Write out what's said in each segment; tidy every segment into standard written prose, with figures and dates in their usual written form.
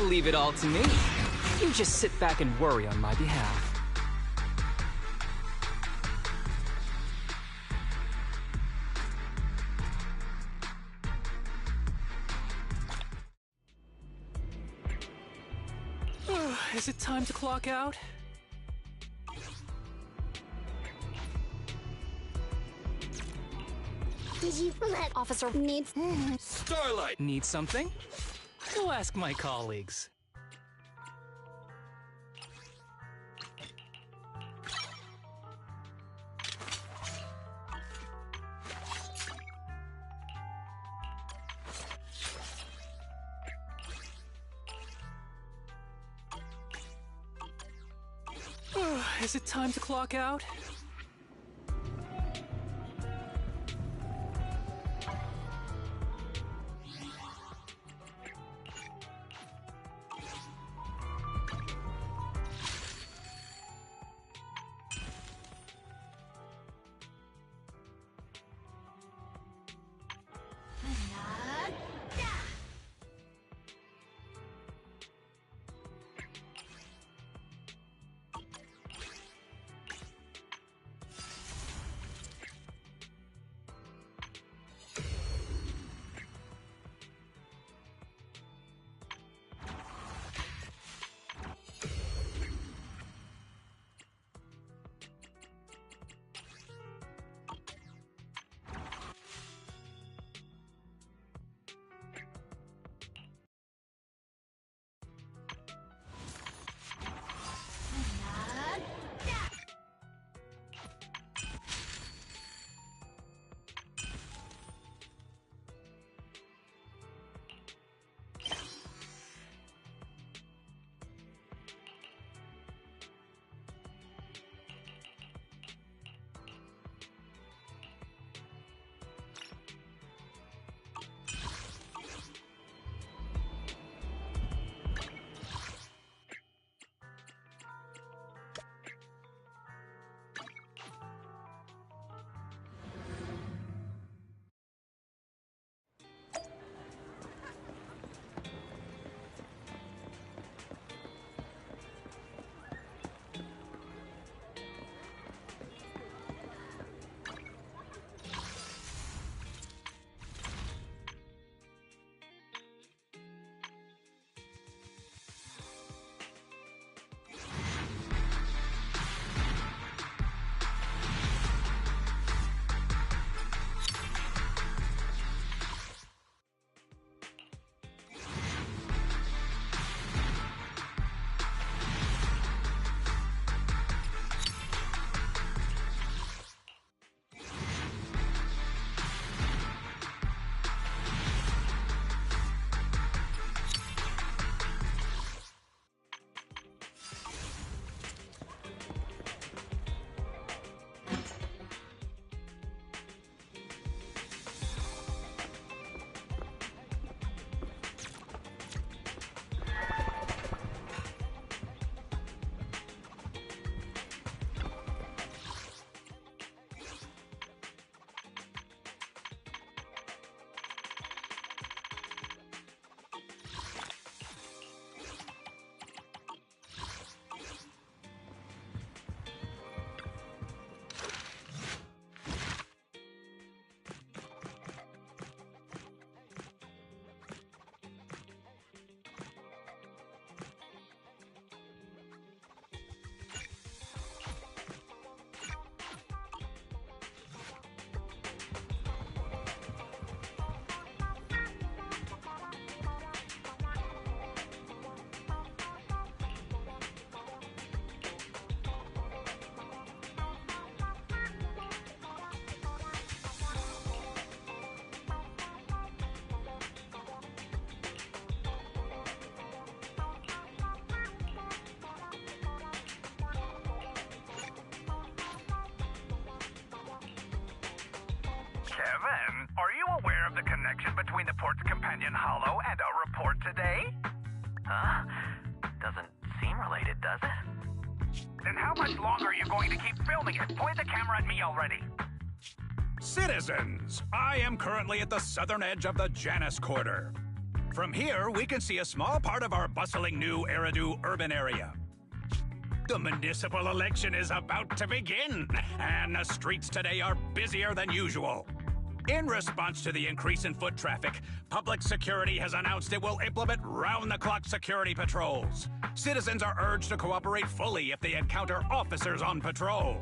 Leave it all to me. You just sit back and worry on my behalf. Is it time to clock out? Did you let Officer needs Starlight! Need something? Go ask my colleagues. Is it time to clock out? Kevin, are you aware of the connection between the port's companion hollow and our report today? Huh? Doesn't seem related, does it? Then how much longer are you going to keep filming it? Point the camera at me already. Citizens, I am currently at the southern edge of the Janus Quarter. From here, we can see a small part of our bustling new Eridu urban area. The municipal election is about to begin, and the streets today are busier than usual. In response to the increase in foot traffic, public security has announced it will implement round-the-clock security patrols. Citizens are urged to cooperate fully if they encounter officers on patrol.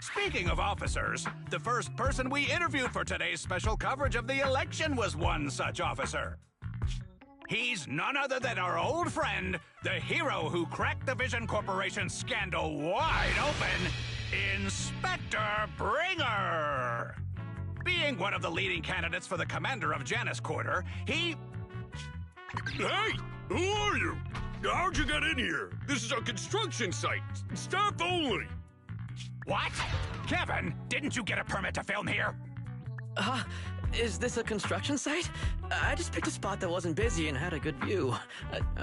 Speaking of officers, the first person we interviewed for today's special coverage of the election was one such officer. He's none other than our old friend, the hero who cracked the Vision Corporation scandal wide open, Inspector Bringer. Being one of the leading candidates for the commander of Janus Quarter, he... Hey! Who are you? How'd you get in here? This is a construction site. Staff only. What? Kevin, didn't you get a permit to film here? Is this a construction site? I just picked a spot that wasn't busy and had a good view.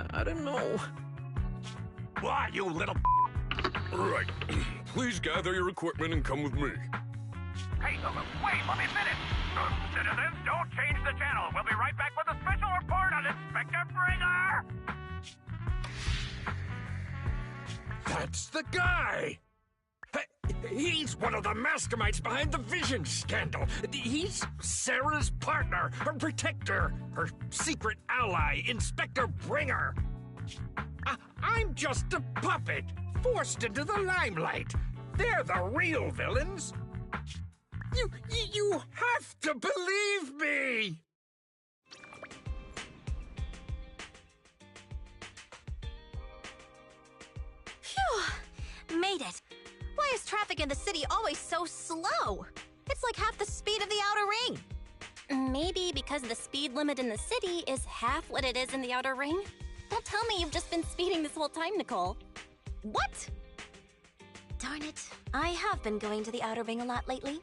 I don't know. Why, you little... Right. Please gather your equipment and come with me. Hey, wait, let me finish. Citizens, don't change the channel. We'll be right back with a special report on Inspector Bringer. That's the guy! He's one of the masterminds behind the Vision scandal. He's Sarah's partner, her protector, her secret ally, Inspector Bringer. I'm just a puppet, forced into the limelight. They're the real villains. You have to believe me! Phew! Made it. Why is traffic in the city always so slow? It's like half the speed of the outer ring. Maybe because the speed limit in the city is half what it is in the outer ring? Don't tell me you've just been speeding this whole time, Nicole. What? Darn it. I have been going to the outer ring a lot lately.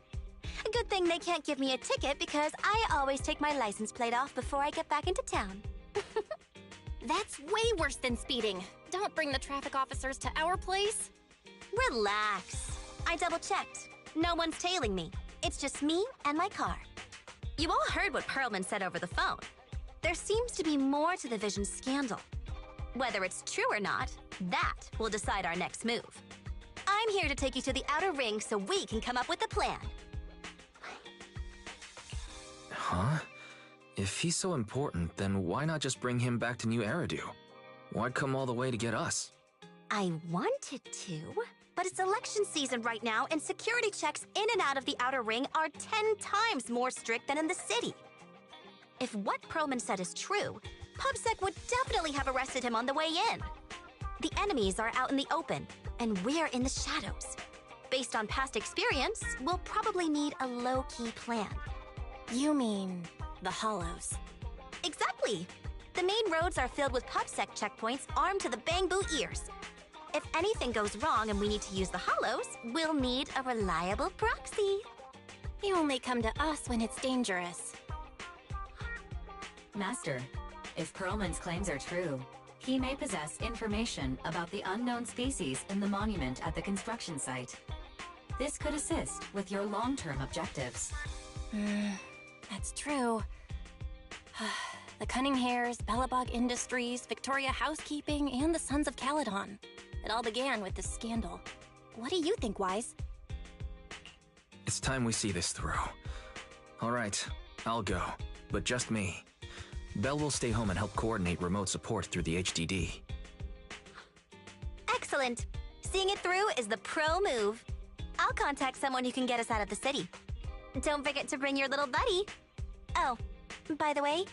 A good thing they can't give me a ticket because I always take my license plate off before I get back into town. That's way worse than speeding. Don't bring the traffic officers to our place. Relax. I double-checked. No one's tailing me. It's just me and my car. You all heard what Perlman said over the phone. There seems to be more to the Vision scandal. Whether it's true or not, that will decide our next move. I'm here to take you to the outer ring so we can come up with a plan. Huh? If he's so important, then why not just bring him back to New Eridu? Why'd come all the way to get us? I wanted to, but it's election season right now, and security checks in and out of the outer ring are 10 times more strict than in the city. If what Perlman said is true, PubSec would definitely have arrested him on the way in. The enemies are out in the open, and we're in the shadows. Based on past experience, we'll probably need a low-key plan. You mean the Hollows? Exactly! The main roads are filled with PubSec checkpoints armed to the bang-boot ears. If anything goes wrong and we need to use the Hollows, we'll need a reliable proxy. You only come to us when it's dangerous. Master, if Perlman's claims are true, he may possess information about the unknown species in the monument at the construction site. This could assist with your long-term objectives. That's true. The Cunning Hares, Bellabog Industries, Victoria Housekeeping, and the Sons of Caledon. It all began with this scandal. What do you think, Wise? It's time we see this through. All right, I'll go, but just me. Belle will stay home and help coordinate remote support through the HDD. Excellent. Seeing it through is the pro move. I'll contact someone who can get us out of the city. Don't forget to bring your little buddy. Oh, by the way,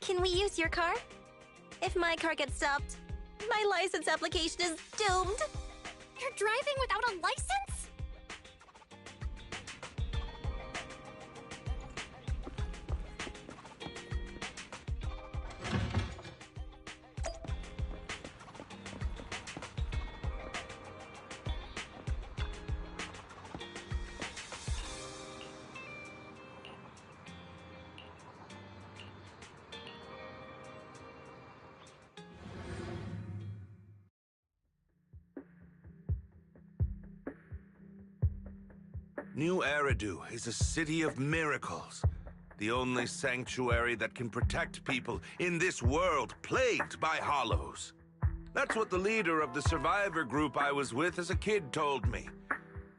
can we use your car? If my car gets stopped, my license application is doomed. You're driving without a license? New Eridu is a city of miracles. The only sanctuary that can protect people in this world plagued by hollows. That's what the leader of the survivor group I was with as a kid told me.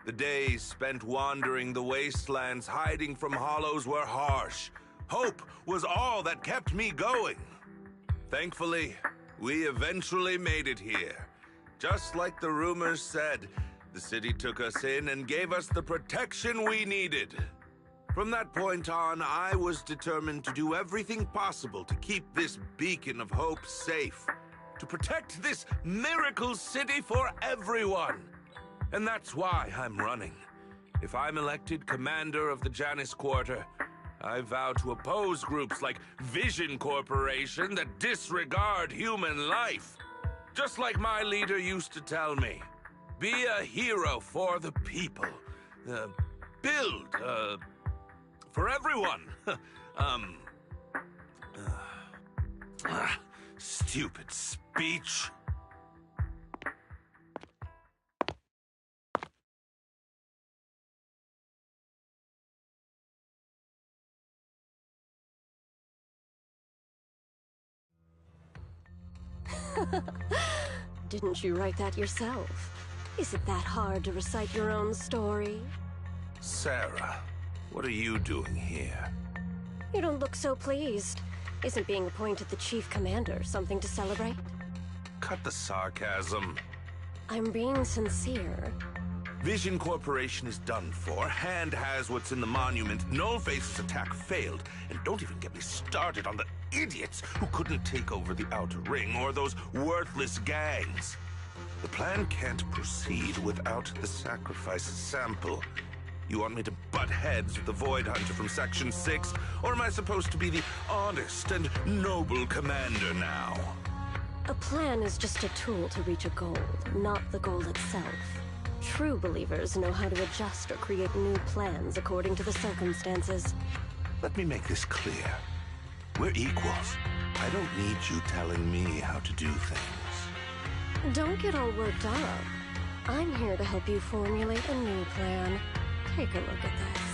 The days spent wandering the wastelands hiding from hollows were harsh. Hope was all that kept me going. Thankfully, we eventually made it here. Just like the rumors said, the city took us in and gave us the protection we needed. From that point on, I was determined to do everything possible to keep this beacon of hope safe, to protect this miracle city for everyone. And that's why I'm running. If I'm elected commander of the Janus Quarter, I vow to oppose groups like Vision Corporation that disregard human life. Just like my leader used to tell me, be a hero for the people. Build, for everyone. Stupid speech. Didn't you write that yourself? Is it that hard to recite your own story? Sarah, what are you doing here? You don't look so pleased. Isn't being appointed the chief commander something to celebrate? Cut the sarcasm. I'm being sincere. Vision Corporation is done for. Hand has what's in the monument. Nullface's attack failed. And don't even get me started on the idiots who couldn't take over the Outer Ring or those worthless gangs. The plan can't proceed without the sacrifice sample. You want me to butt heads with the Void Hunter from Section 6? Or am I supposed to be the honest and noble commander now? A plan is just a tool to reach a goal, not the goal itself. True believers know how to adjust or create new plans according to the circumstances. Let me make this clear. We're equals. I don't need you telling me how to do things. Don't get all worked up. I'm here to help you formulate a new plan. Take a look at this.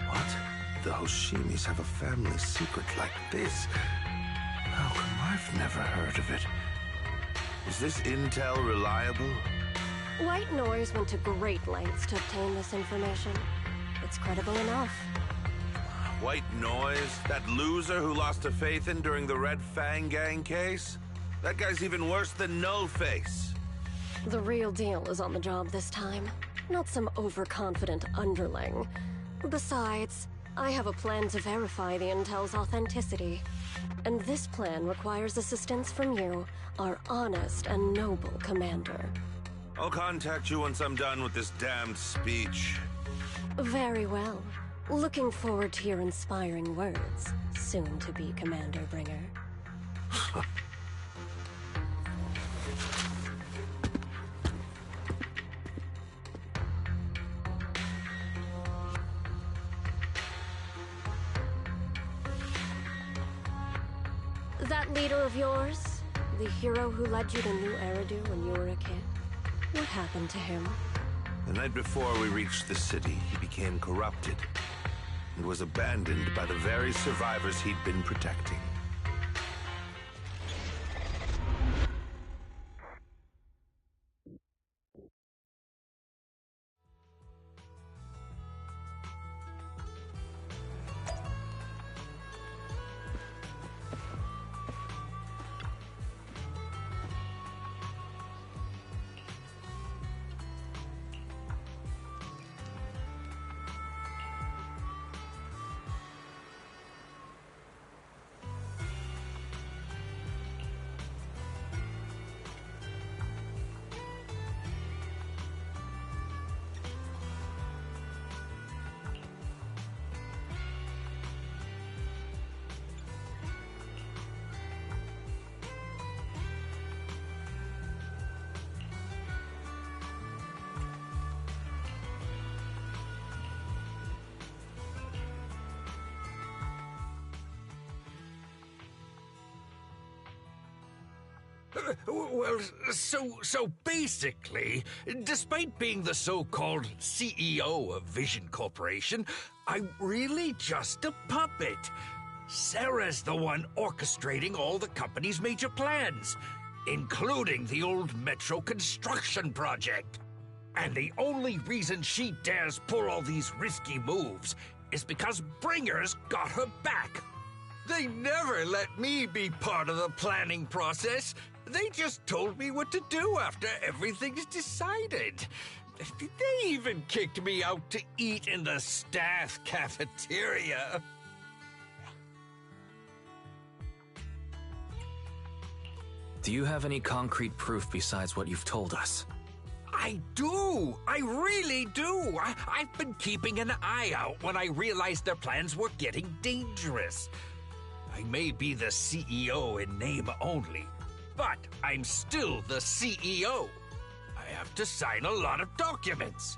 What? The Hoshimis have a family secret like this? How come I've never heard of it? Is this intel reliable? White Noise went to great lengths to obtain this information. It's credible enough. White Noise? That loser who lost a faith in during the Red Fang Gang case? That guy's even worse than Nullface. The real deal is on the job this time, not some overconfident underling. Besides, I have a plan to verify the intel's authenticity. And this plan requires assistance from you, our honest and noble commander. I'll contact you once I'm done with this damned speech. Very well. Looking forward to your inspiring words, soon-to-be Commander Bringer. That leader of yours, the hero who led you to New Eridu when you were a kid, what happened to him? The night before we reached the city, he became corrupted and was abandoned by the very survivors he'd been protecting. Well, so basically, despite being the so-called CEO of Vision Corporation, I'm really just a puppet. Sarah's the one orchestrating all the company's major plans, including the old metro construction project. And the only reason she dares pull all these risky moves is because Bringer's got her back. They never let me be part of the planning process. They just told me what to do after everything's decided. They even kicked me out to eat in the staff cafeteria. Do you have any concrete proof besides what you've told us? I do! I really do! I've been keeping an eye out when I realized their plans were getting dangerous. I may be the CEO in name only, but I'm still the CEO. I have to sign a lot of documents.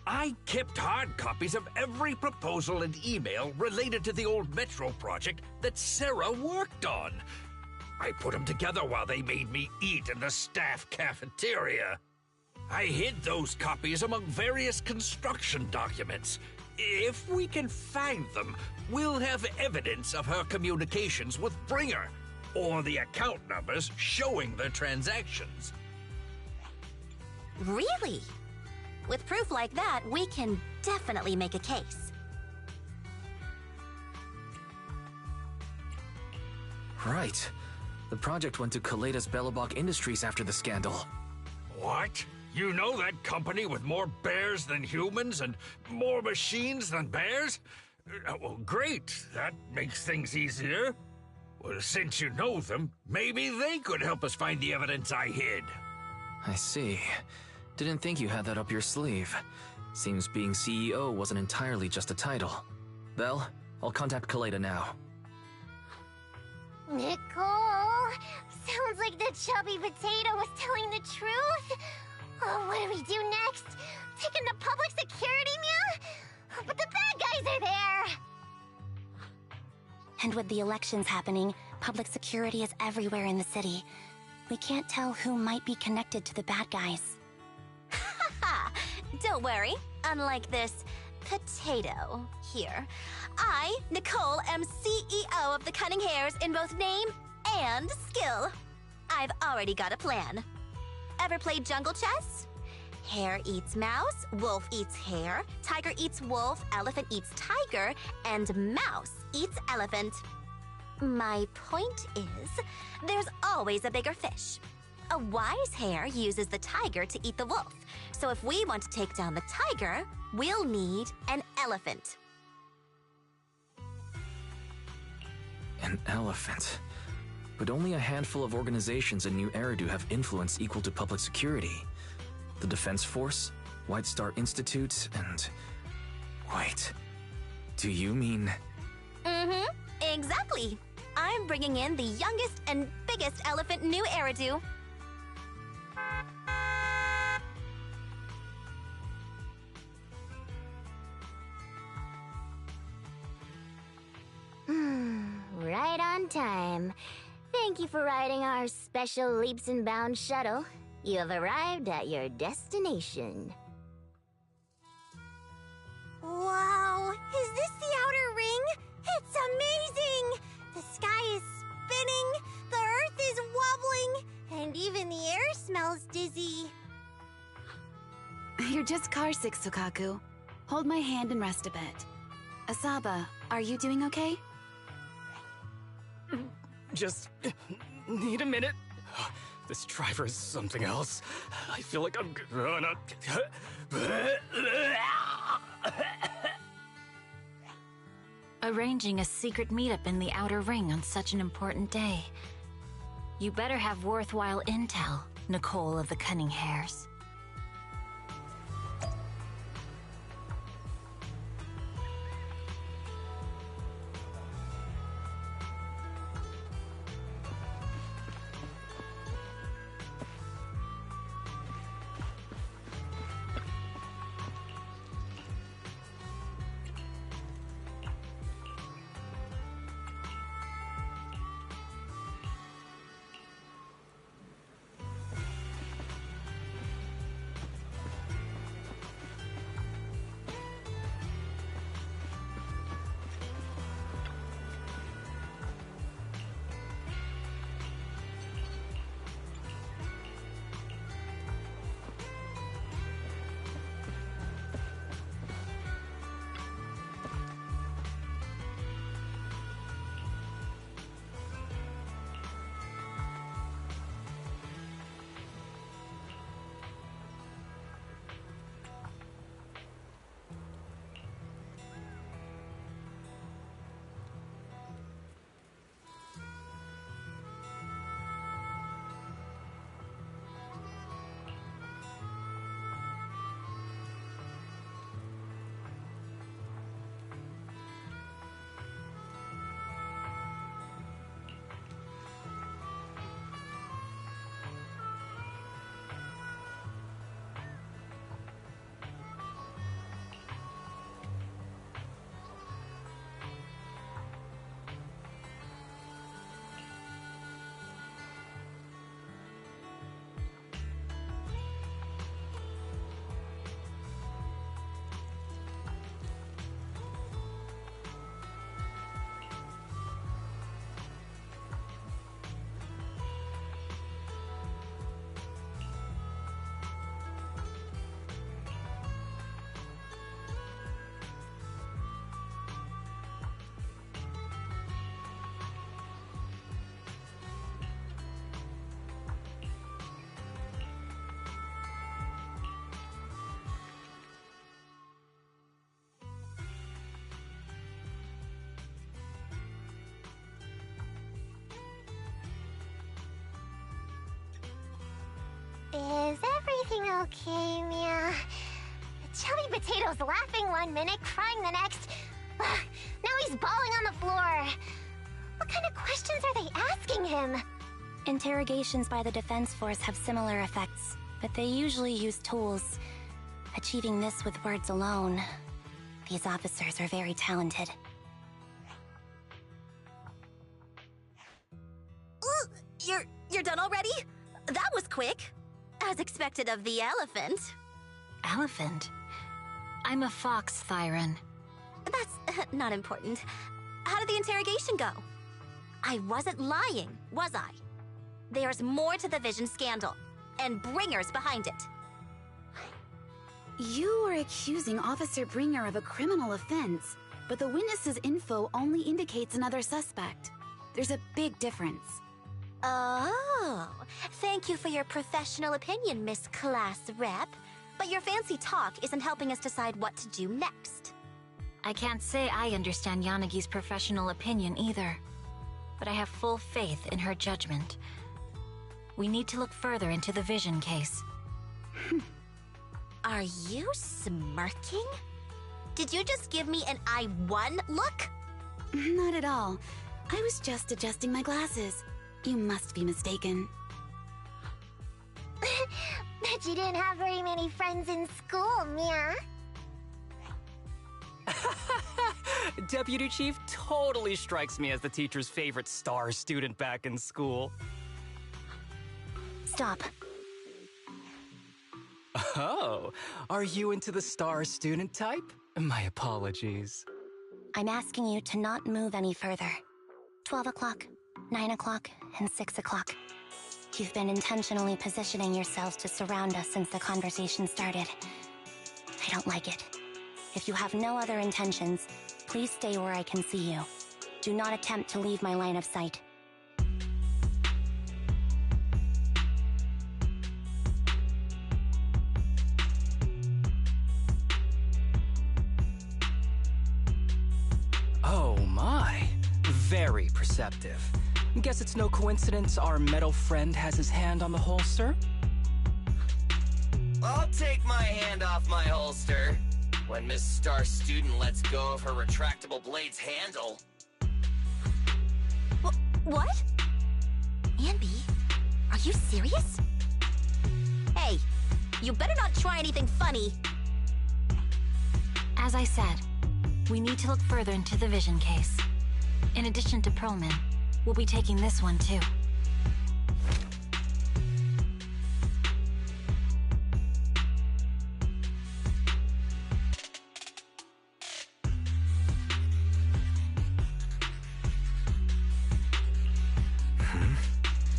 I kept hard copies of every proposal and email related to the old Metro project that Sarah worked on. I put them together while they made me eat in the staff cafeteria. I hid those copies among various construction documents. If we can find them, we'll have evidence of her communications with Bringer, or the account numbers showing the transactions. Really? With proof like that, we can definitely make a case. Right. The project went to Kaleda's Belobog Industries after the scandal. What? You know that company with more bears than humans and more machines than bears? Well, great. That makes things easier. Well, since you know them, maybe they could help us find the evidence I hid. I see. Didn't think you had that up your sleeve. Seems being CEO wasn't entirely just a title. Belle, I'll contact Kaleda now. Nicole! Sounds like the chubby potato was telling the truth. Oh, what do we do next? Take him to public security, Mia? But the bad guys are there! And with the elections happening, public security is everywhere in the city. We can't tell who might be connected to the bad guys. Haha! Don't worry. Unlike this potato here, I, Nicole, am CEO of the Cunning Hares in both name and skill. I've already got a plan. Ever played jungle chess? Hare eats mouse, wolf eats hare, tiger eats wolf, elephant eats tiger, and mouse eats elephant. My point is, there's always a bigger fish. A wise hare uses the tiger to eat the wolf. So if we want to take down the tiger, we'll need an elephant. An elephant. But only a handful of organizations in New Eridu have influence equal to public security. The Defense Force, White Star Institute, and... Wait, do you mean... Mm-hmm, exactly. I'm bringing in the youngest and biggest elephant in New Eridu. Right on time. Thank you for riding our special leaps and bounds shuttle. You have arrived at your destination. Wow, is this the outer ring? It's amazing! The sky is spinning, the earth is wobbling, and even the air smells dizzy. You're just carsick, Sukaku. Hold my hand and rest a bit. Asaba, are you doing okay? Just need a minute. This driver is something else. I feel like I'm gonna... Arranging a secret meetup in the Outer Ring on such an important day. You better have worthwhile intel, Nicole of the Cunning Hares. Is everything okay, Mia? Chubby Potato's laughing one minute, crying the next. Now he's bawling on the floor. What kind of questions are they asking him? Interrogations by the Defense Force have similar effects, but they usually use tools. Achieving this with words alone. These officers are very talented. You're done already? That was quick. As expected of the elephant. Elephant? I'm a fox, Thyron. That's not important. How did the interrogation go? I wasn't lying, was I? There's more to the Vision scandal, and Bringer's behind it. You are accusing Officer Bringer of a criminal offense, but the witness's info only indicates another suspect. There's a big difference. Oh, thank you for your professional opinion, Miss Class Rep. But your fancy talk isn't helping us decide what to do next. I can't say I understand Yanagi's professional opinion either, but I have full faith in her judgment. We need to look further into the Vision case. Are you smirking? Did you just give me an I won look? Not at all. I was just adjusting my glasses. You must be mistaken. Bet you didn't have very many friends in school, Mia. Deputy Chief totally strikes me as the teacher's favorite star student back in school. Stop. Oh, are you into the star student type? My apologies. I'm asking you to not move any further. 12 o'clock, 9 o'clock, and 6 o'clock. You've been intentionally positioning yourselves to surround us since the conversation started. I don't like it. If you have no other intentions, please stay where I can see you. Do not attempt to leave my line of sight. Oh my, very perceptive. Guess it's no coincidence our metal friend has his hand on the holster? I'll take my hand off my holster when Miss Star Student lets go of her retractable blade's handle. What? Anby, are you serious? Hey, you better not try anything funny. As I said, we need to look further into the Vision case. In addition to Perlman, we'll be taking this one too.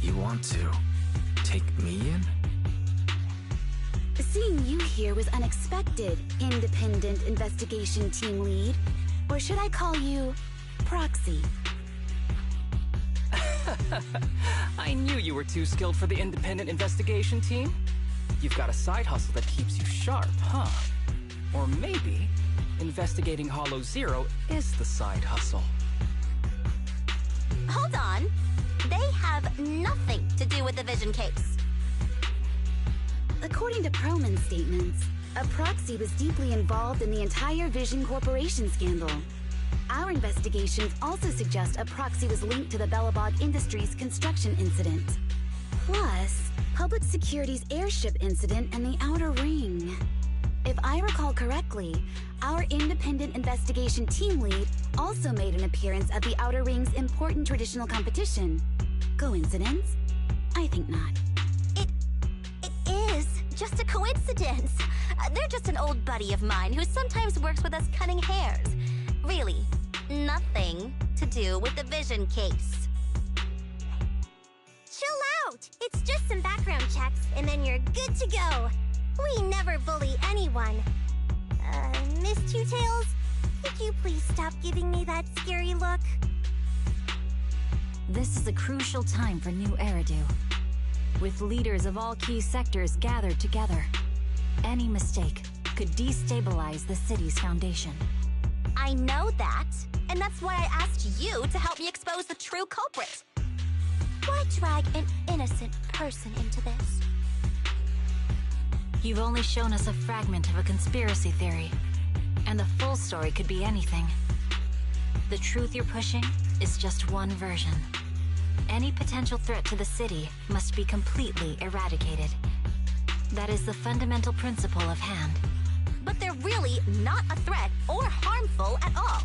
You want to take me in? Seeing you here was unexpected, Independent Investigation Team Lead. Or should I call you Proxy? I knew you were too skilled for the independent investigation team. You've got a side hustle that keeps you sharp, huh? Or maybe investigating Hollow Zero is the side hustle. Hold on. They have nothing to do with the Vision case. According to Perlman's statements, a proxy was deeply involved in the entire Vision Corporation scandal. Our investigations also suggest a proxy was linked to the Bellabog Industries construction incident. Plus, Public Security's airship incident and the Outer Ring. If I recall correctly, our independent investigation team lead also made an appearance at the Outer Ring's important traditional competition. Coincidence? I think not. It is just a coincidence. They're just an old buddy of mine who sometimes works with us cutting hairs. Really, nothing to do with the Vision case. Chill out! It's just some background checks, and then you're good to go. We never bully anyone. Miss Two Tails, could you please stop giving me that scary look? This is a crucial time for New Eridu. With leaders of all key sectors gathered together, any mistake could destabilize the city's foundation. I know that, and that's why I asked you to help me expose the true culprit. Why drag an innocent person into this? You've only shown us a fragment of a conspiracy theory, and the full story could be anything. The truth you're pushing is just one version. Any potential threat to the city must be completely eradicated. That is the fundamental principle of Hand. But they're really not a threat or harmful at all.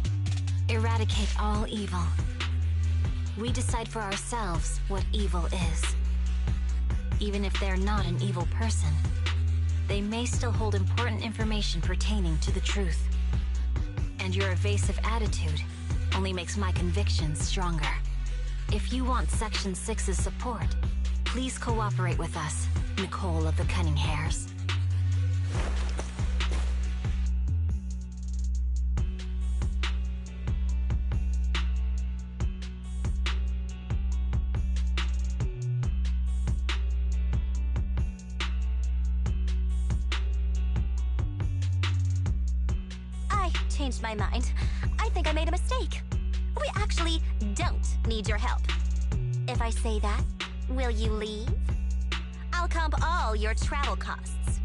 Eradicate all evil. We decide for ourselves what evil is. Even if they're not an evil person, they may still hold important information pertaining to the truth. And your evasive attitude only makes my convictions stronger. If you want Section 6's support, please cooperate with us, Nicole of the Cunning Hairs. I changed my mind. I think I made a mistake. We actually don't need your help. If I say that, will you leave? I'll comp all your travel costs.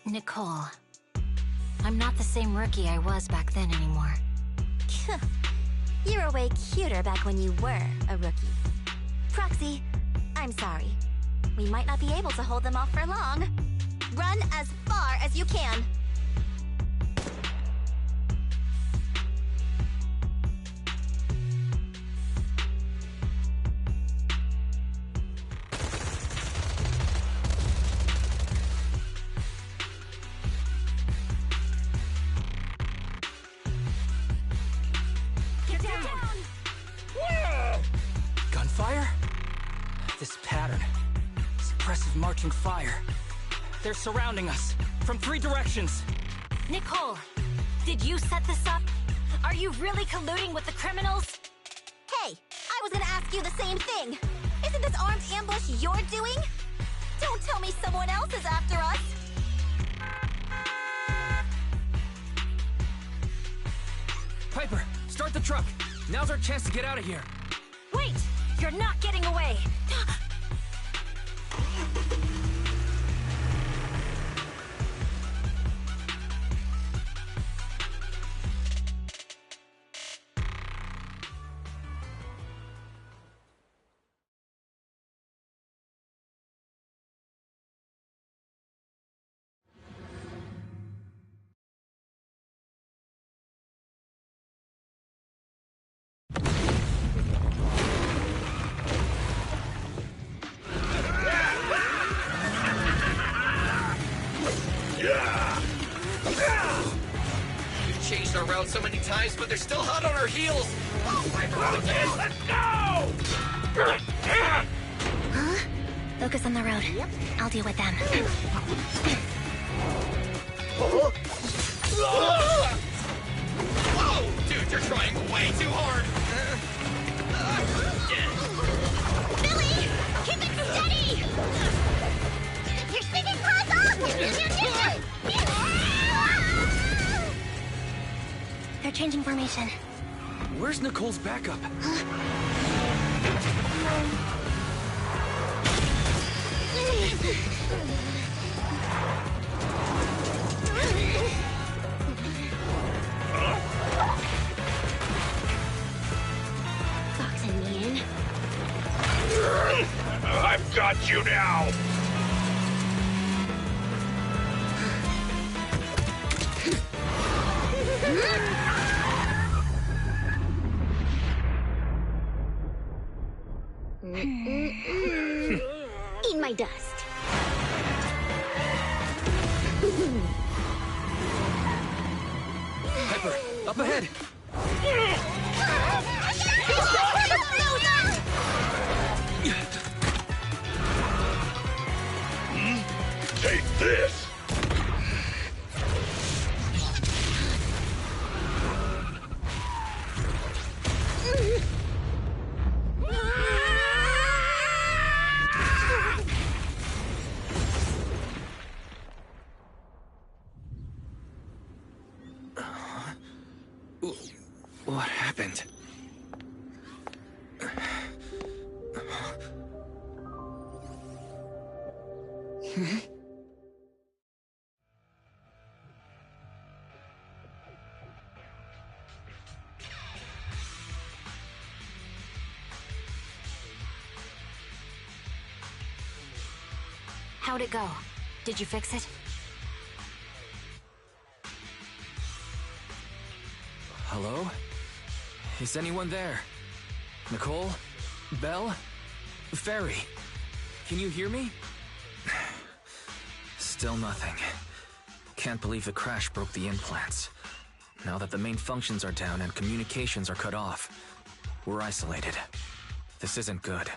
Nicole, I'm not the same rookie I was back then anymore. You were way cuter back when you were a rookie. Proxy, I'm sorry. We might not be able to hold them off for long. Run as far as you can. Gunfire? This pattern. Suppressive marching fire. They're surrounding us from 3 directions. Nicole, did you set this up? Are you really colluding with the criminals? Hey, I was gonna ask you the same thing. Isn't this armed ambush you're doing? Don't tell me someone else is after us. Piper, start the truck. Now's our chance to get out of here. Wait! You're not getting away! We've changed our route so many times, but they're still hot on our heels. Oh my God! Let's go! Huh? Focus on the road. Yep. I'll deal with them. Whoa! Dude, you're trying way too hard! Billy! Keep it steady! You're sticking close up! They're changing formation. Where's Nicole's backup? Boxing me in. I've got you now! Eat my dust. Piper, up ahead! Take this! What happened? How'd it go? Did you fix it? Hello? Is anyone there? Nicole? Belle? Fairy? Can you hear me? Still nothing. Can't believe the crash broke the implants. Now that the main functions are down and communications are cut off, we're isolated. This isn't good.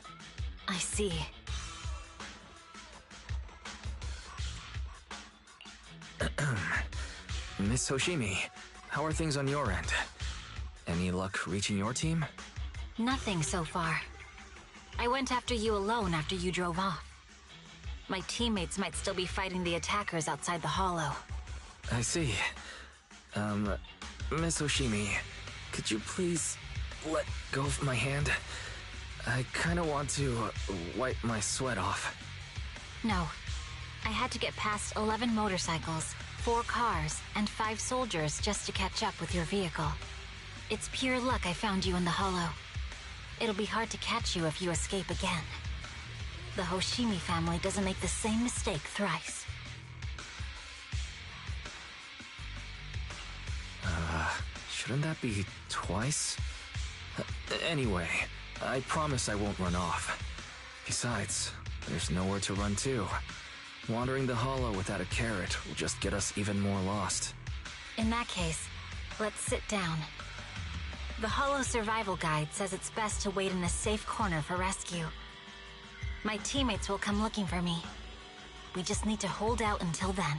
I see. Miss Hoshimi, how are things on your end? Any luck reaching your team? Nothing so far. I went after you alone after you drove off. My teammates might still be fighting the attackers outside the hollow. I see. Miss Hoshimi, could you please let go of my hand? I kinda want to wipe my sweat off. No. I had to get past 11 motorcycles, 4 cars, and 5 soldiers just to catch up with your vehicle. It's pure luck I found you in the hollow. It'll be hard to catch you if you escape again. The Hoshimi family doesn't make the same mistake thrice. Shouldn't that be twice? Anyway, I promise I won't run off. Besides, there's nowhere to run to. Wandering the hollow without a carrot will just get us even more lost. In that case, let's sit down. The hollow survival guide says it's best to wait in a safe corner for rescue. My teammates will come looking for me. We just need to hold out until then.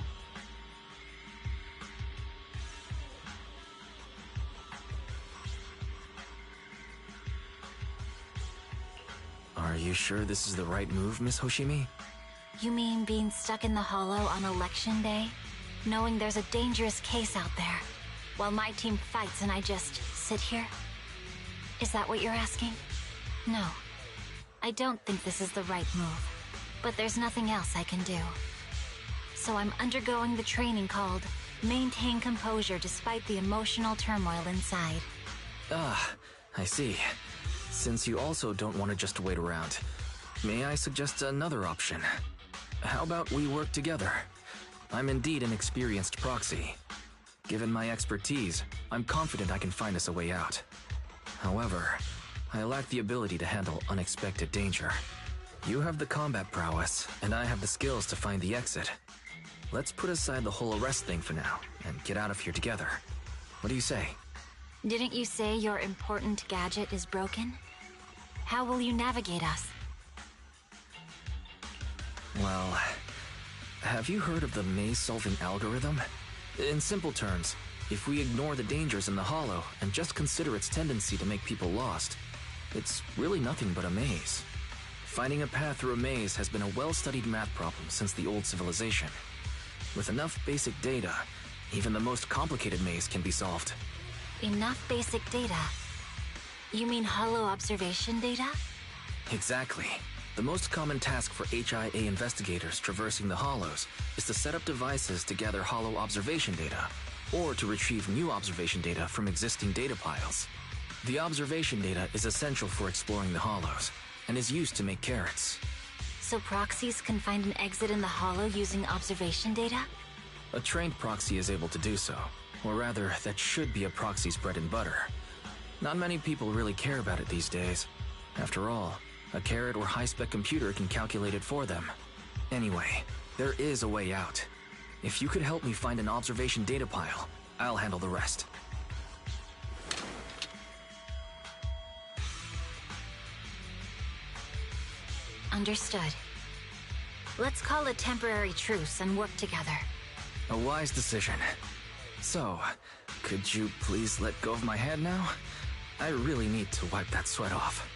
Are you sure this is the right move, Miss Hoshimi? You mean being stuck in the hollow on election day? Knowing there's a dangerous case out there, while my team fights and I just sit here? Is that what you're asking? No. I don't think this is the right move, but there's nothing else I can do. So I'm undergoing the training called Maintain Composure Despite the Emotional Turmoil Inside. Ah, I see. Since you also don't want to just wait around, may I suggest another option? How about we work together? I'm indeed an experienced proxy. Given my expertise, I'm confident I can find us a way out. However, I lack the ability to handle unexpected danger. You have the combat prowess, and I have the skills to find the exit. Let's put aside the whole arrest thing for now, and get out of here together. What do you say? Didn't you say your important gadget is broken? How will you navigate us? Well, have you heard of the maze-solving algorithm? In simple terms, if we ignore the dangers in the hollow and just consider its tendency to make people lost, it's really nothing but a maze. Finding a path through a maze has been a well-studied math problem since the old civilization. With enough basic data, even the most complicated maze can be solved. Enough basic data? You mean hollow observation data? Exactly. The most common task for HIA investigators traversing the hollows is to set up devices to gather hollow observation data, or to retrieve new observation data from existing data piles. The observation data is essential for exploring the hollows, and is used to make carrots. So proxies can find an exit in the hollow using observation data? A trained proxy is able to do so. Or rather, that should be a proxy's bread and butter. Not many people really care about it these days. After all, a carrot or high-spec computer can calculate it for them. Anyway, there is a way out. If you could help me find an observation data pile, I'll handle the rest. Understood. Let's call a temporary truce and work together. A wise decision. So, could you please let go of my hand now? I really need to wipe that sweat off.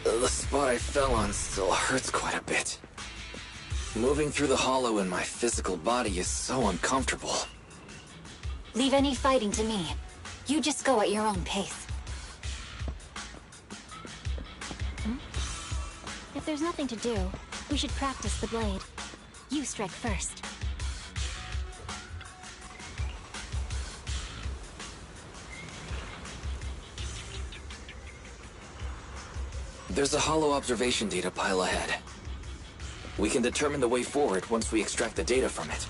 The spot I fell on still hurts quite a bit. Moving through the hollow in my physical body is so uncomfortable. Leave any fighting to me. You just go at your own pace. If there's nothing to do, we should practice the blade. You strike first. There's a hollow observation data pile ahead. We can determine the way forward once we extract the data from it.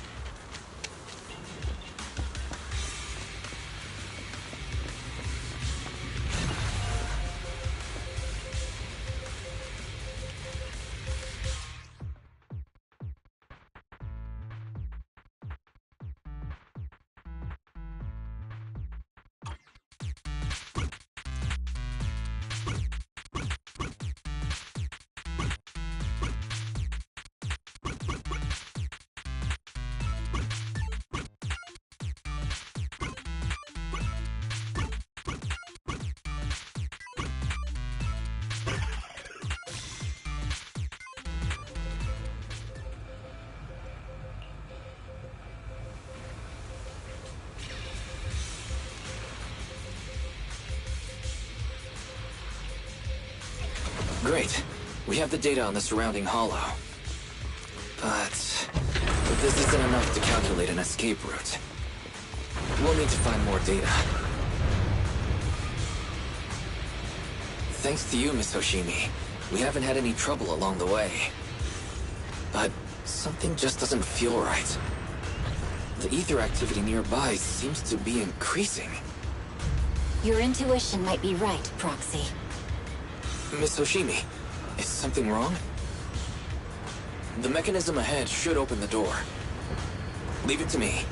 Great. We have the data on the surrounding hollow. But this isn't enough to calculate an escape route. We'll need to find more data. Thanks to you, Miss Hoshimi, we haven't had any trouble along the way. But something just doesn't feel right. The ether activity nearby seems to be increasing. Your intuition might be right, Proxy. Miss Hoshimi, is something wrong? The mechanism ahead should open the door. Leave it to me.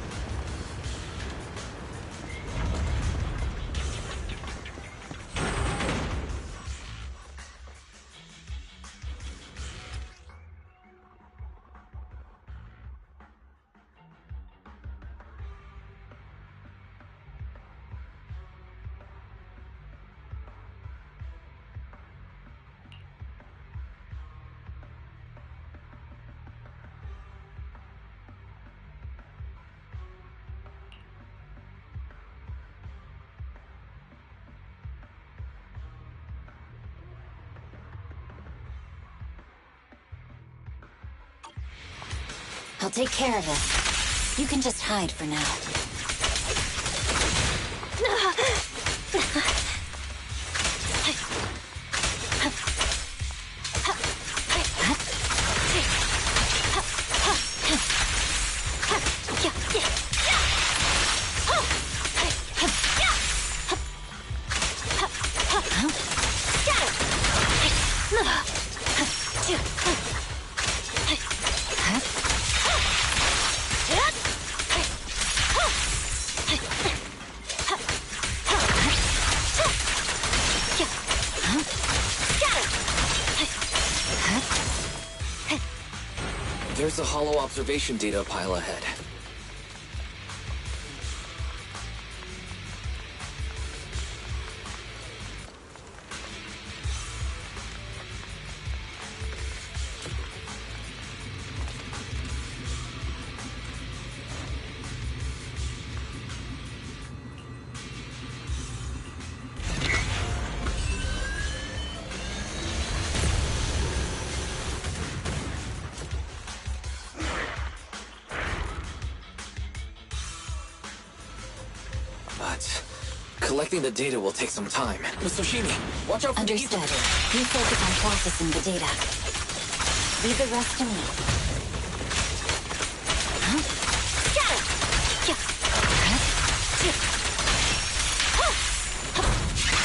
I'll take care of it. You can just hide for now. There's a hollow observation data pile ahead. Collecting the data will take some time. Miss Hoshimi, watch out for the ether. Understood. You focus on processing the data. Leave the rest to me.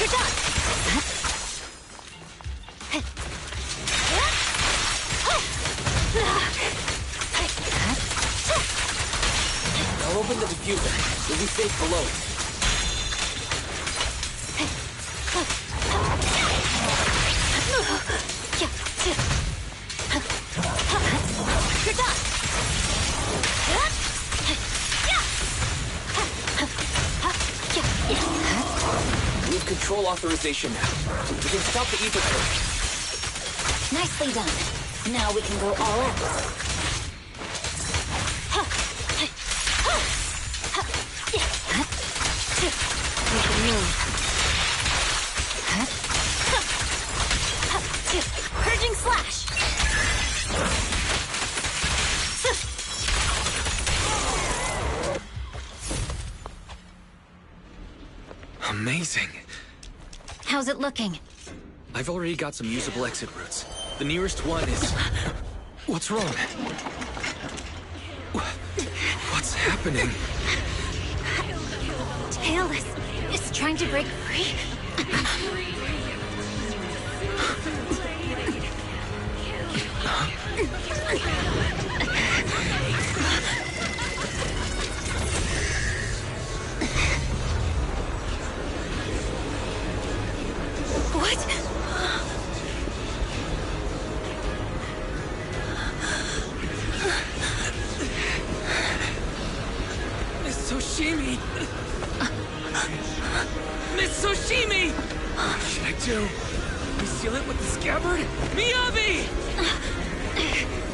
You're done! I'll open the diffuser. You'll be safe below it. You're done! We have control authorization now. We can stop the ether current. Nicely done. Now we can go all out. We can move. Purging slash! Amazing. How's it looking? I've already got some usable exit routes. The nearest one is... What's wrong? What's happening? Tailless is trying to break free. What? Miss Hoshimi! Miss Hoshimi! What should I do? Reseal it with the scabbard? Miyabi!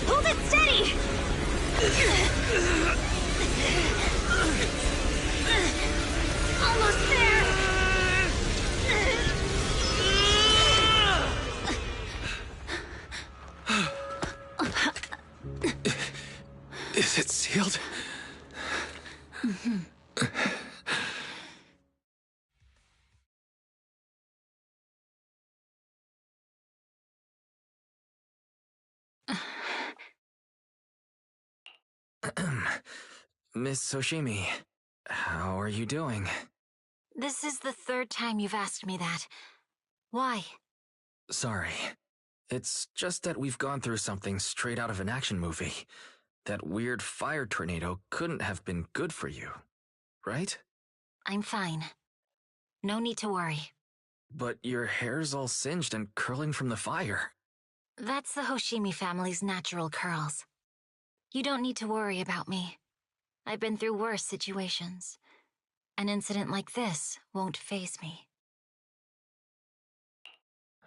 Hold it steady! Almost there! Is it sealed? Miss Hoshimi, how are you doing? This is the third time you've asked me that. Why? Sorry. It's just that we've gone through something straight out of an action movie. That weird fire tornado couldn't have been good for you, right? I'm fine. No need to worry. But your hair's all singed and curling from the fire. That's the Hoshimi family's natural curls. You don't need to worry about me. I've been through worse situations. An incident like this won't faze me.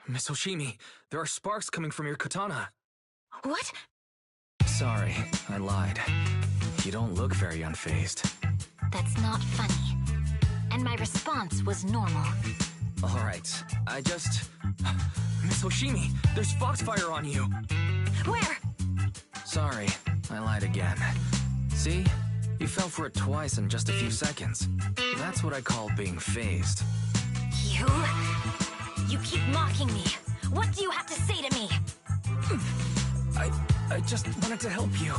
Miss Hoshimi, there are sparks coming from your katana. What? Sorry, I lied. You don't look very unfazed. That's not funny. And my response was normal. Alright, Miss Hoshimi, there's foxfire on you! Where? Sorry, I lied again. See? You fell for it twice in just a few seconds. That's what I call being phased. You keep mocking me. What do you have to say to me? I just wanted to help you.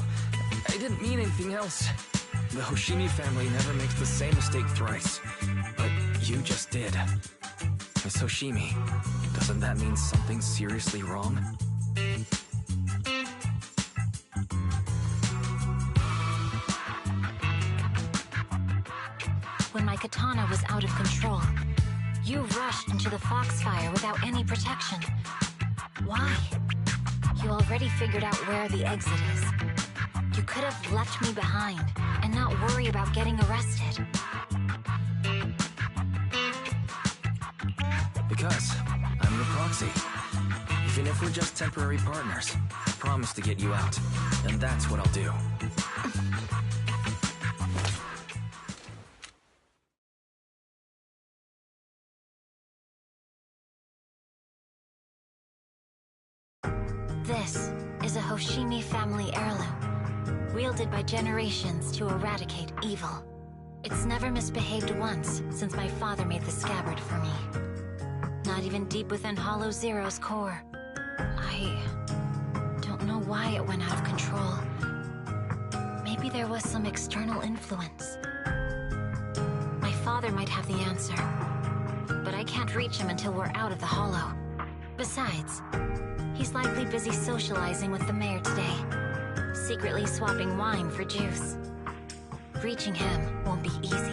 I didn't mean anything else. The Hoshimi family never makes the same mistake thrice. But you just did. Miss Hoshimi, doesn't that mean something's seriously wrong? When my katana was out of control, you rushed into the foxfire without any protection. Why? You already figured out where the exit is. You could have left me behind and not worry about getting arrested. Because I'm your proxy. Even if we're just temporary partners, I promise to get you out. And that's what I'll do. This is a Hoshimi family heirloom, wielded by generations to eradicate evil. It's never misbehaved once since my father made the scabbard for me. Not even deep within Hollow Zero's core. I don't know why it went out of control. Maybe there was some external influence. My father might have the answer, but I can't reach him until we're out of the Hollow. Besides, he's likely busy socializing with the mayor today, secretly swapping wine for juice. Reaching him won't be easy.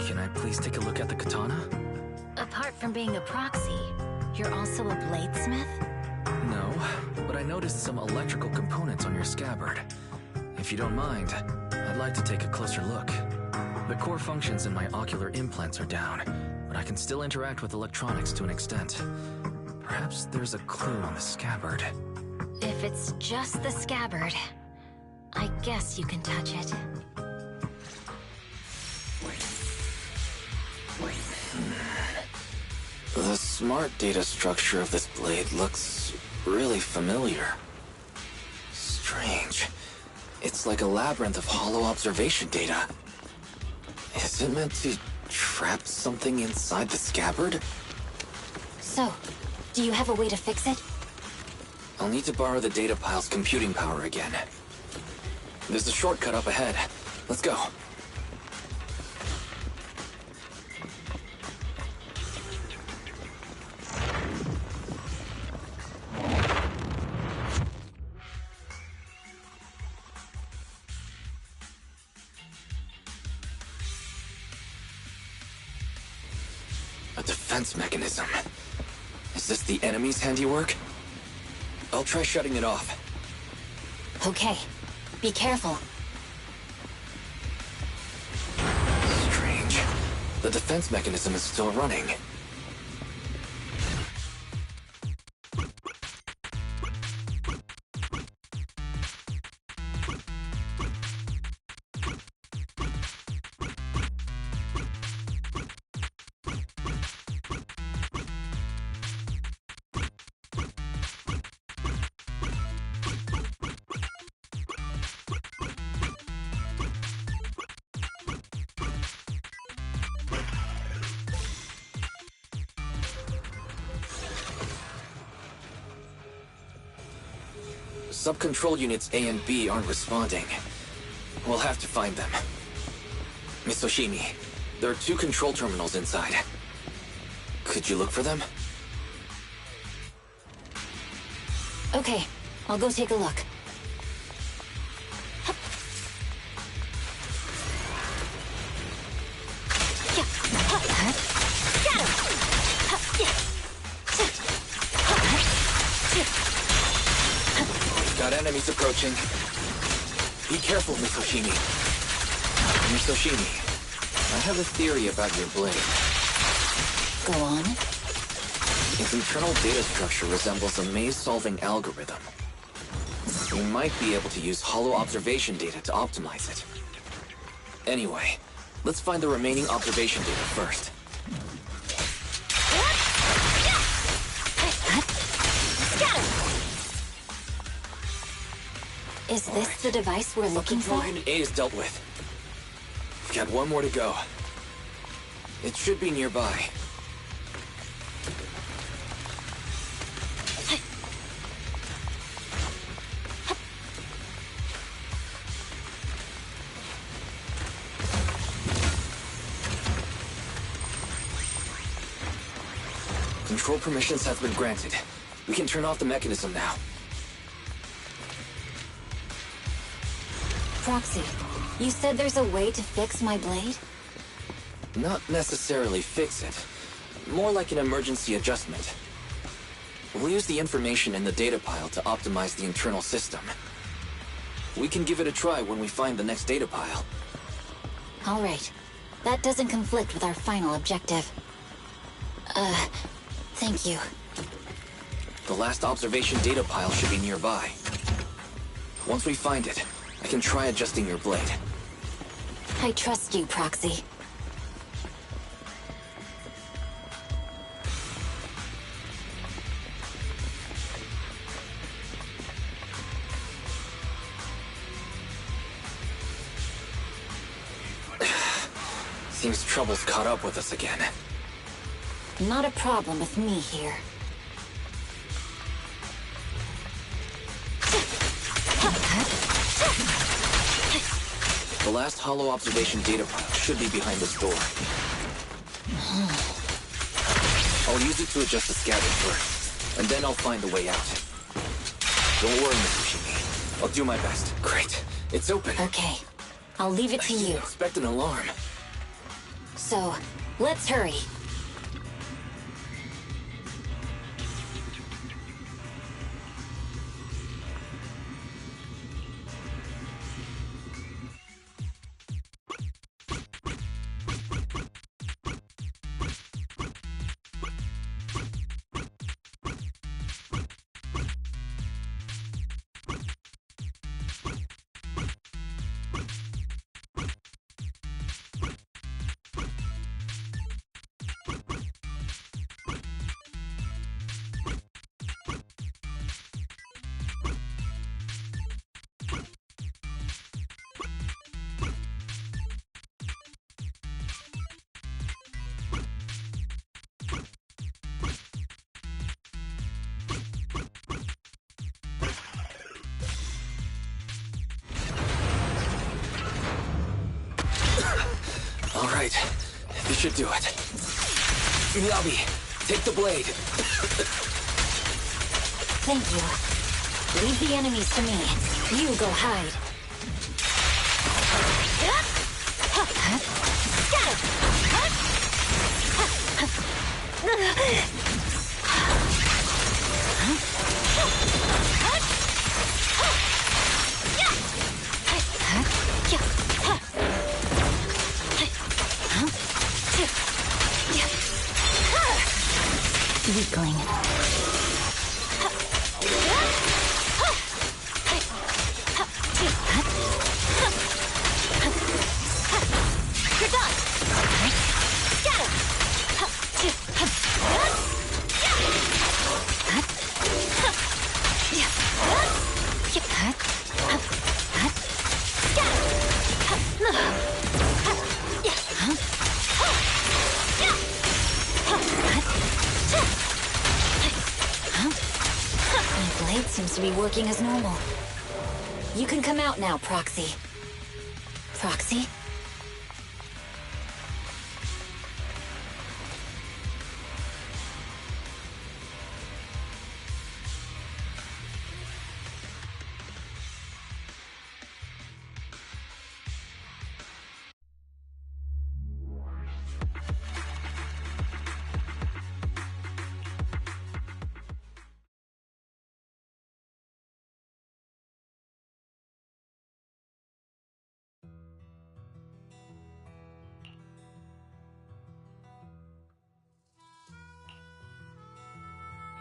Can I please take a look at the katana? Apart from being a proxy, you're also a bladesmith? No, but I noticed some electrical components on your scabbard. If you don't mind, I'd like to take a closer look. The core functions in my ocular implants are down, but I can still interact with electronics to an extent. Perhaps there's a clue on the scabbard. If it's just the scabbard, I guess you can touch it. The smart data structure of this blade looks really familiar. Strange. It's like a labyrinth of hollow observation data. Is it meant to trap something inside the scabbard? So, do you have a way to fix it? I'll need to borrow the data pile's computing power again. There's a shortcut up ahead. Let's go. A defense mechanism. Is this the enemy's handiwork? I'll try shutting it off. Okay. Be careful. Strange. The defense mechanism is still running. Sub-control units A and B aren't responding. We'll have to find them. Miss Oshimi, there are 2 control terminals inside. Could you look for them? Okay, I'll go take a look. Got enemies approaching. Be careful, Miss Oshimi. Miss Oshimi, I have a theory about your blade. Go on. Its internal data structure resembles a maze-solving algorithm. You might be able to use hollow observation data to optimize it. Anyway, let's find the remaining observation data first. Is this the device we're looking for? Unit A is dealt with. We've got 1 more to go. It should be nearby. Control permissions have been granted. We can turn off the mechanism now. Proxy, you said there's a way to fix my blade? Not necessarily fix it. More like an emergency adjustment. We'll use the information in the data pile to optimize the internal system. We can give it a try when we find the next data pile. All right. That doesn't conflict with our final objective. Thank you. The last observation data pile should be nearby. Once we find it, I can try adjusting your blade. I trust you, Proxy. Seems trouble's caught up with us again. Not a problem with me here. The last hollow observation data pile should be behind this door. I'll use it to adjust the scatter first, and then I'll find the way out. Don't worry, Miss Ushimi. I'll do my best. Great. It's open. Okay. I'll leave it to you. Expect an alarm. So, let's hurry. should do it. Miyabi, take the blade. Thank you. Leave the enemies to me. You go hide. Weakling. You're done. My blade seems to be working as normal. You can come out now, Proxy. Proxy?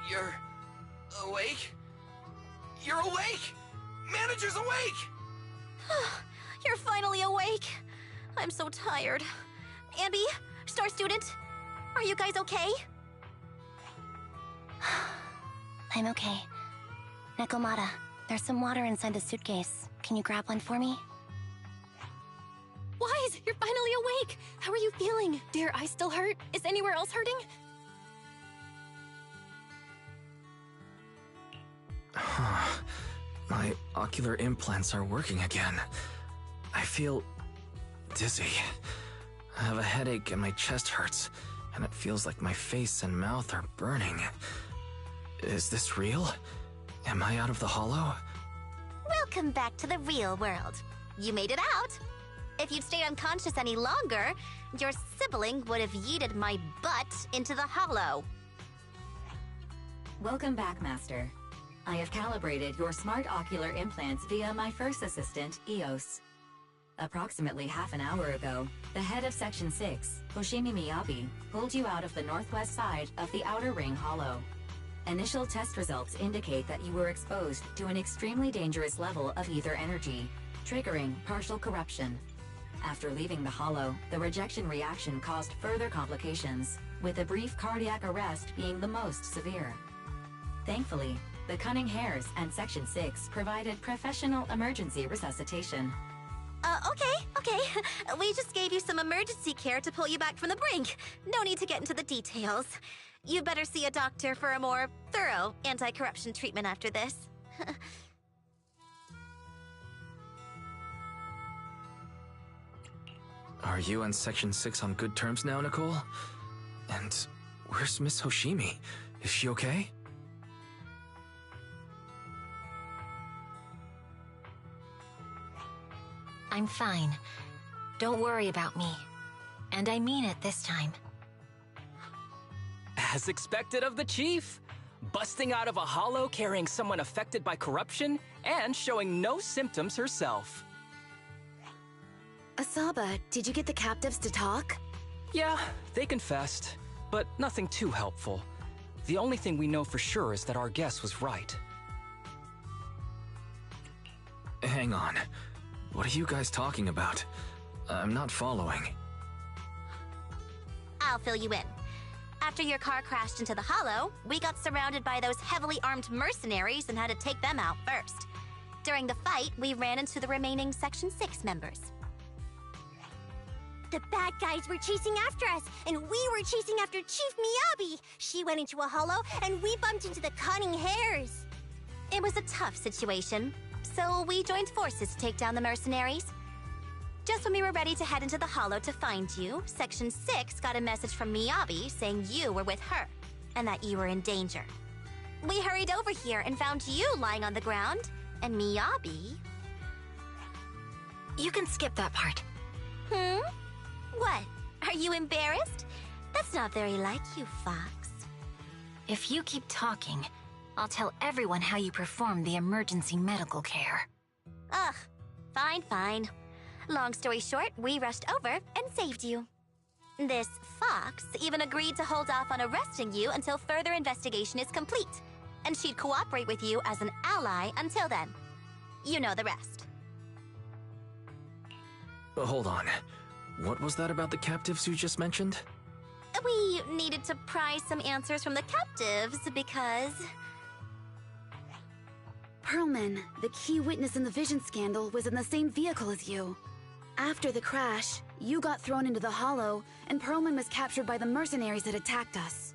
You're awake? You're awake! Manager's awake! You're finally awake. I'm so tired. Ambi, Star Student, are you guys okay? I'm okay. Nekomata, there's some water inside the suitcase. Can you grab one for me? Wise, you're finally awake. How are you feeling? Do your eyes still hurt? Is anywhere else hurting? My ocular implants are working again. I feel dizzy. I have a headache and my chest hurts, and it feels like my face and mouth are burning. Is this real? Am I out of the hollow? Welcome back to the real world. You made it out. If you'd stayed unconscious any longer, your sibling would have yeeted my butt into the hollow. Welcome back, Master. I have calibrated your smart ocular implants via my first assistant, EOS. Approximately half an hour ago, the head of Section 6, Hoshimi Miyabi, pulled you out of the northwest side of the Outer Ring Hollow. Initial test results indicate that you were exposed to an extremely dangerous level of ether energy, triggering partial corruption. After leaving the Hollow, the rejection reaction caused further complications, with a brief cardiac arrest being the most severe. Thankfully, the Cunning Hares and Section 6 provided professional emergency resuscitation. Okay. We just gave you some emergency care to pull you back from the brink. No need to get into the details. You better see a doctor for a more thorough anti-corruption treatment after this. Are you and Section 6 on good terms now, Nicole? And where's Miss Hoshimi? Is she okay? I'm fine. Don't worry about me. And I mean it this time. As expected of the Chief. Busting out of a hollow carrying someone affected by corruption and showing no symptoms herself. Asaba, did you get the captives to talk? Yeah, they confessed, but nothing too helpful. The only thing we know for sure is that our guess was right. Hang on. What are you guys talking about? I'm not following. I'll fill you in. After your car crashed into the hollow, we got surrounded by those heavily armed mercenaries and had to take them out first. During the fight, we ran into the remaining Section 6 members. The bad guys were chasing after us, and we were chasing after Chief Miyabi. She went into a hollow, and we bumped into the Cunning Hares. It was a tough situation, so we joined forces to take down the mercenaries. Just when we were ready to head into the Hollow to find you, Section 6 got a message from Miyabi saying you were with her, and that you were in danger. We hurried over here and found you lying on the ground, and Miyabi... You can skip that part. What? Are you embarrassed? That's not very like you, Fox. If you keep talking, I'll tell everyone how you performed the emergency medical care. Ugh, fine. Long story short, we rushed over and saved you. This Fox even agreed to hold off on arresting you until further investigation is complete, and she'd cooperate with you as an ally until then. You know the rest. Hold on. What was that about the captives you just mentioned? We needed to pry some answers from the captives because... Pearlman, the key witness in the Vision scandal, was in the same vehicle as you. After the crash, you got thrown into the Hollow, and Pearlman was captured by the mercenaries that attacked us.